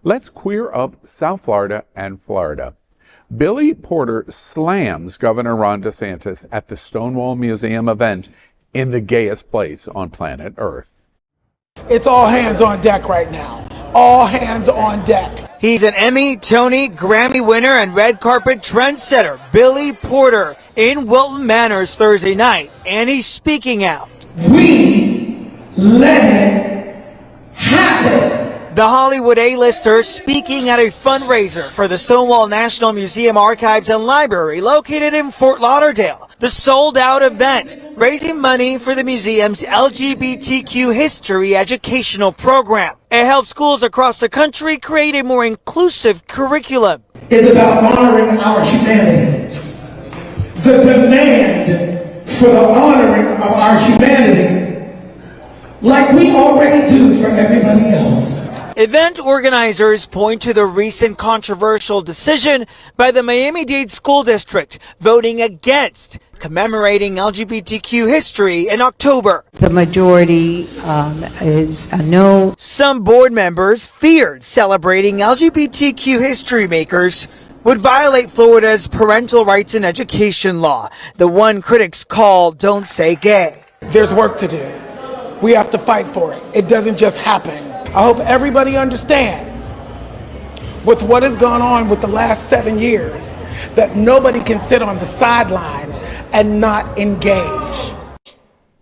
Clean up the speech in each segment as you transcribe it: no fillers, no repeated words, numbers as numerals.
Let's queer up South Florida and Florida. Billy Porter slams Governor Ron DeSantis at the Stonewall Museum event in the gayest place on planet Earth. It's all hands on deck right now. All hands on deck. He's an Emmy, Tony, Grammy winner, and red carpet trendsetter, Billy Porter, in Wilton Manors Thursday night, and he's speaking out. We let it happen. The Hollywood A-lister speaking at a fundraiser for the Stonewall National Museum Archives and Library located in Fort Lauderdale. The sold-out event, raising money for the museum's LGBTQ history educational program. It helps schools across the country create a more inclusive curriculum. It's about honoring our humanity. The demand for the honoring of our humanity, like we already do for everybody else. Event organizers point to the recent controversial decision by the Miami-Dade School District voting against commemorating LGBTQ history in October. The majority is a no. Some board members feared celebrating LGBTQ history makers would violate Florida's parental rights and education law, the one critics call Don't Say Gay. There's work to do. We have to fight for it. It doesn't just happen. I hope everybody understands, with what has gone on with the last 7 years, that nobody can sit on the sidelines and not engage.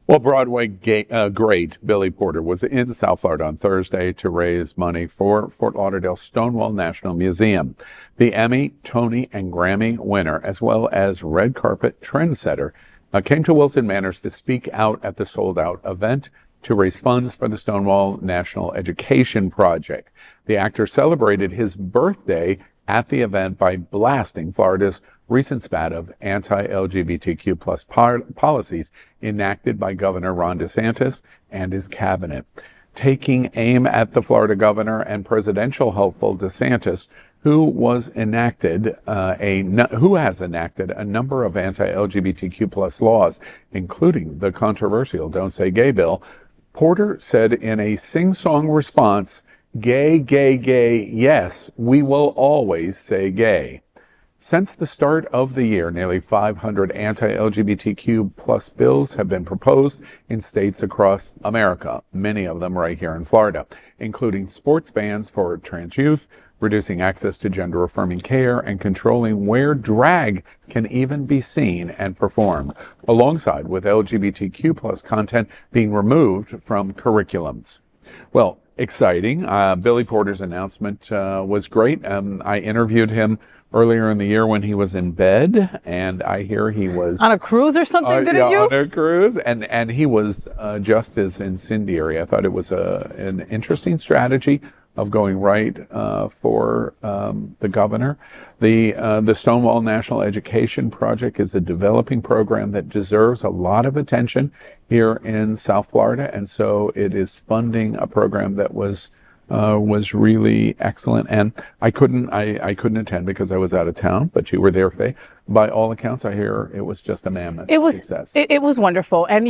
Well, Broadway great Billy Porter was in South Florida on Thursday to raise money for Fort Lauderdale Stonewall National Museum. The Emmy, Tony, and Grammy winner, as well as red carpet trendsetter, came to Wilton Manors to speak out at the sold-out event to raise funds for the Stonewall National Education Project. The actor celebrated his birthday at the event by blasting Florida's recent spat of anti-LGBTQ plus policies enacted by Governor Ron DeSantis and his cabinet, taking aim at the Florida governor and presidential hopeful DeSantis, who has enacted a number of anti-LGBTQ plus laws, including the controversial Don't Say Gay bill. Porter said in a sing-song response, "Gay, gay, gay, yes, we will always say gay." Since the start of the year, nearly 500 anti-LGBTQ plus bills have been proposed in states across America, many of them right here in Florida, including sports bans for trans youth, reducing access to gender-affirming care, and controlling where drag can even be seen and performed, alongside with LGBTQ plus content being removed from curriculums. Well, exciting. Billy Porter's announcement was great. I interviewed him earlier in the year when he was in bed, and I hear he was on a cruise or something, didn't you? On a cruise, and he was just as incendiary. I thought it was an interesting strategy of going right for the governor. The Stonewall National Education Project is a developing program that deserves a lot of attention here in South Florida, and so it is funding a program that was really excellent. And I couldn't attend because I was out of town, but you were there, Faye. By all accounts, I hear it was just a mammoth success. It was wonderful. And,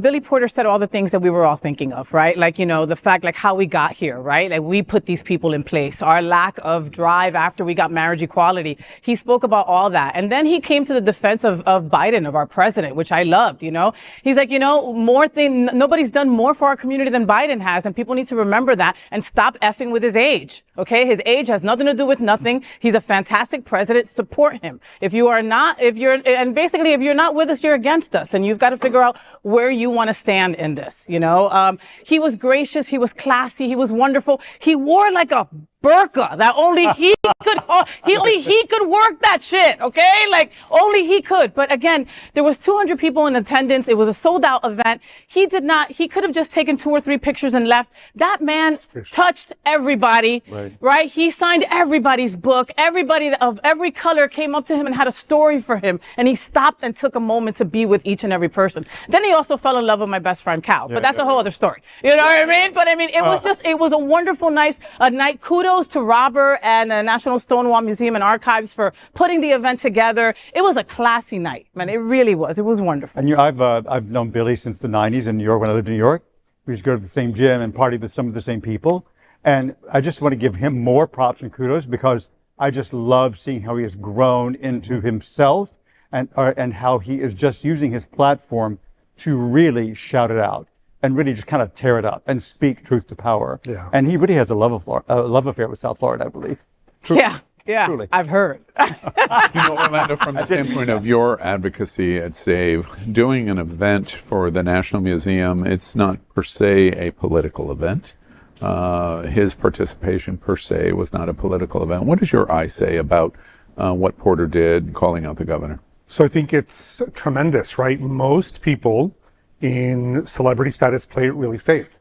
Billy Porter said all the things that we were all thinking of, right? Like, the fact, like how we got here, right? Like we put these people in place, our lack of drive after we got marriage equality. He spoke about all that. And then he came to the defense of Biden, of our president, which I loved, He's like, nobody's done more for our community than Biden has. And people need to remember that and stop effing with his age. Okay. His age has nothing to do with nothing. He's a fantastic president. Support him. If you're not with us, you're against us, and you've got to figure out where you want to stand in this. He was gracious, he was classy, he was wonderful. He wore like a burqa that only he could work that shit, okay? Like only he could. But again, there was 200 people in attendance. It was a sold out event. He could have just taken 2 or 3 pictures and left. That man touched everybody, right? He signed everybody's book. Everybody of every color came up to him and had a story for him. And he stopped and took a moment to be with each and every person. Then he also fell in love with my best friend, Cal. But that's a whole other story. You know what I mean? But I mean, it was a wonderful, nice night. Kudos to Robert and the National Stonewall Museum and Archives for putting the event together. It was a classy night, man. It really was. It was wonderful. And I've known Billy since the 90s in New York when I lived in New York. We used to go to the same gym and party with some of the same people. And I just want to give him more props and kudos because I just love seeing how he has grown into himself and how he is just using his platform to really shout it out and really just kind of tear it up and speak truth to power. Yeah. And he really has a love affair with South Florida, I believe. Yeah, Truly. I've heard. Orlando, from the standpoint of your advocacy at SAVE, doing an event for the National Museum, it's not per se a political event. His participation per se was not a political event. What does your eye say about what Porter did, calling out the governor? So I think it's tremendous, right? Most people in celebrity status play it really safe.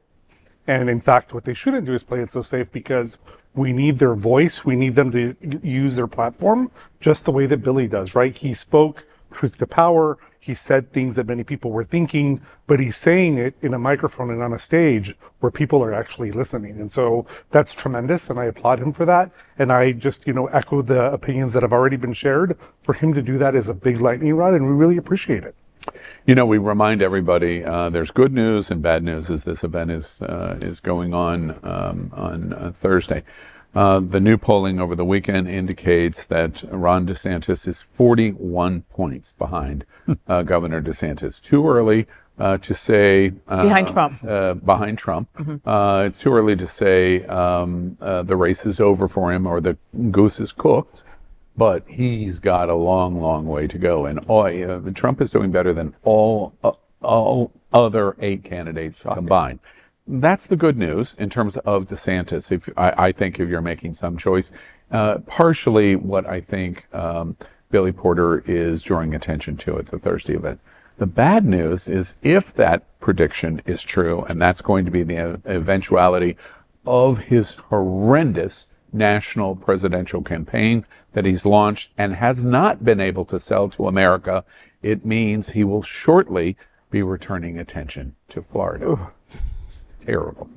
And in fact, what they shouldn't do is play it so safe because we need their voice. We need them to use their platform just the way that Billy does, right? He spoke truth to power. He said things that many people were thinking, but he's saying it in a microphone and on a stage where people are actually listening. And so that's tremendous. And I applaud him for that. And I just, echo the opinions that have already been shared. For him to do that is a big lightning rod, and we really appreciate it. We remind everybody there's good news and bad news as this event is going on Thursday. The new polling over the weekend indicates that Ron DeSantis is 41 points behind Governor DeSantis. Too early to say Behind Trump. Behind Trump. It's too early to say the race is over for him or the goose is cooked. But he's got a long, long way to go, and Trump is doing better than all other 8 candidates combined. That's the good news in terms of DeSantis. I think if you're making some choice, partially what I think Billy Porter is drawing attention to at the Thursday event. The bad news is if that prediction is true, and that's going to be the eventuality of his horrendous national presidential campaign that he's launched and has not been able to sell to America, it means he will shortly be returning attention to Florida. It's terrible.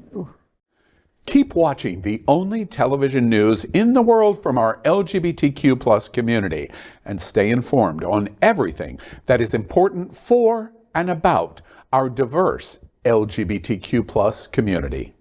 Keep watching the only television news in the world from our LGBTQ plus community and stay informed on everything that is important for and about our diverse LGBTQ plus community.